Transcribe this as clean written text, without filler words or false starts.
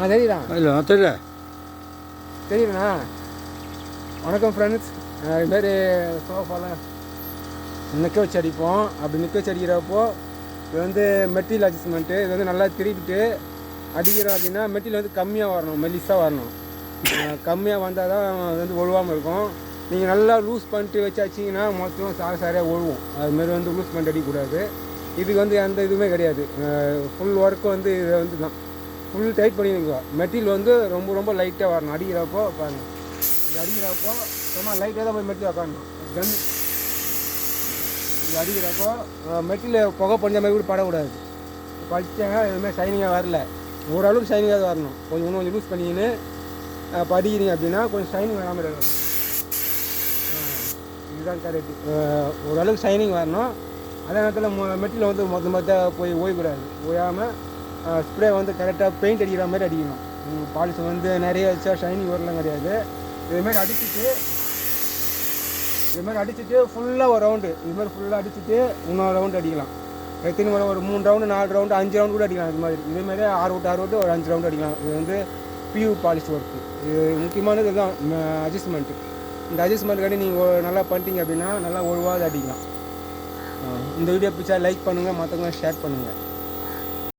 தெரியுதா? இல்லை தெரியல. தெரியுதுண்ணா. வணக்கம் ஃப்ரெண்ட்ஸ். இதுமாரி சோஃபாலாம் நிற்க வச்சு அடிப்போம். அப்படி நிற்க வச்சு அடிக்கிறப்போ இது வந்து மெட்டீரியல் அட்ஜஸ்ட்மெண்ட்டு. இது வந்து நல்லா திருப்பிட்டு அடிக்கிறோம் அப்படின்னா மெட்டீரியல் வந்து கம்மியாக வரணும், மெல்லிஸாக வரணும். கம்மியாக வந்தால் தான் அது வந்து ஒழுவாமல் இருக்கும். நீங்கள் நல்லா லூஸ் பண்ணிட்டு வச்சு அடிச்சிங்கன்னா மொத்தம் சாரியாக ஒழுவும். அதுமாரி வந்து லூஸ் பண்ணிட்டு அடிக்கக்கூடாது. இதுக்கு வந்து எந்த இதுவுமே கிடையாது. ஃபுல் ஒர்க்கு வந்து இதை வந்து தான் ஃபுல் டைட் பண்ணிடுங்க. மெட்டீரியல் வந்து ரொம்ப ரொம்ப லைட்டாக வரணும். அடிக்கிறப்போ பாருங்கள், இது அடிக்கிறப்போ சும்மா லைட்டாக தான் போய் மெட்டீரியல் உட்காரணும். கன் இது அடிக்கிறப்போ மெட்டீரியல் புகை பண்ண மாதிரி கூட படக்கூடாது. படித்தாங்க எதுவுமே ஷைனிங்காக வரல, ஓரளவுக்கு ஷைனிங்காக தான் வரணும். கொஞ்சம் கொஞ்சம் லூஸ் பண்ணிக்கின்னு படிக்கிறீங்க அப்படின்னா கொஞ்சம் ஷைனிங் வராமல் இருக்கும். இதுதான் கரெக்டு. ஓரளவுக்கு ஷைனிங் வரணும். அதே நேரத்தில் மெட்டீரியல் வந்து மொத்தமாக போய் ஓய்க்கூடாது. ஓயாமல் ஸ்ப்ரே வந்து கரெக்டாக பெயிண்ட் அடிக்கிற மாதிரி அடிக்கணும். பாலிஷ் வந்து நிறைய வச்சா ஷைனிங் வரலாம் கிடையாது. இதுமாரி அடிச்சுட்டு ஃபுல்லாக ஒரு ரவுண்டு இதுமாதிரி ஃபுல்லாக அடிச்சுட்டு இன்னொரு ரவுண்டு அடிக்கலாம். எத்தனை முறை ஒரு 3 ரவுண்டு 4 ரவுண்டு 5 ரவுண்டு கூட அடிக்கலாம். இது மாதிரி இதேமாதிரி 6 விட்டு ஒரு 5 ரவுண்டு அடிக்கலாம். இது வந்து பியூ பாலிஷ் ஒர்க்கு. இது முக்கியமானது இதுதான், அட்ஜஸ்ட்மெண்ட்டு. இந்த அட்ஜஸ்ட்மெண்ட்டுக்காண்டி நீங்கள் நல்லா பண்ணிட்டீங்க அப்படின்னா நல்லா ஒழுவாக அடிக்கலாம். இந்த வீடியோ பிடிச்சா லைக் பண்ணுங்கள், மற்றவங்க ஷேர் பண்ணுங்கள்.